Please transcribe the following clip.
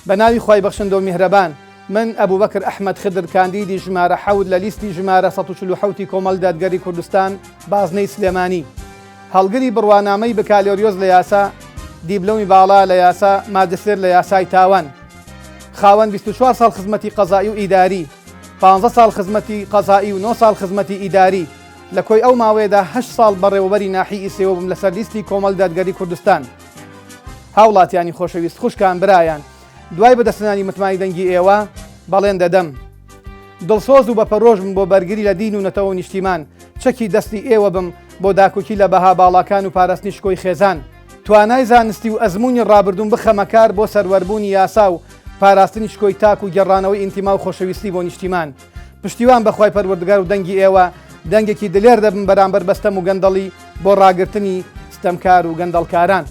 بناوي خواي بخشندو مهربان من أبو بكر أحمد خضر كانديدي جمارة حود لليستي جمارة 147 كۆمەڵ دادگەری کوردستان بازنەی سلێمانی هەڵگری بڕوانامەی بەکالۆریۆز لە یاسا دیبلۆمی باڵا لە یاسا مادەسێر لە یاسای تاوان خاوەن 24 ساڵ خزمەتی قەزایی و ئیداری 15 ساڵ خزمەتی قەزایی و 9 ساڵ خزمەتی ئیداری لە کۆی ئەو ماوەیەدا 8 ساڵ بەڕێوەبەری ناحیئی سێوە بووم لەسەر لیستی کۆمەڵ دادگەری کوردستان. هاوڵاتیانی خۆشەویست خوشکان برایان دوای بەدەستنانی متمانی دەنگی ئێوە بەڵێن دەدەم دڵسۆز و بەپەڕۆژ بم بۆ بەرگری لە دین و نەتەوە نیشتیمان چەکی دەستی ئێوە بم بۆ داکوکی لە بەها باڵاکان و پاراستنی شکۆی خێزان توانای زانستی و ئەزمموی ڕابردوون بخەمەکار بۆ سەروەربوونی یاسا و پاراستنی شکۆی تاک و گەڕانەوەی ئینتیما و خۆشەویستی بۆ نیشتیمان پشتیوان بەخوای پەروەردگار و دەنگی ئێوە دەنگێکی دلێر دەبم بەرامبەر بەستەم و گەندەڵی بۆ ڕاگرتنی ستەمکار و گەندەڵکاران.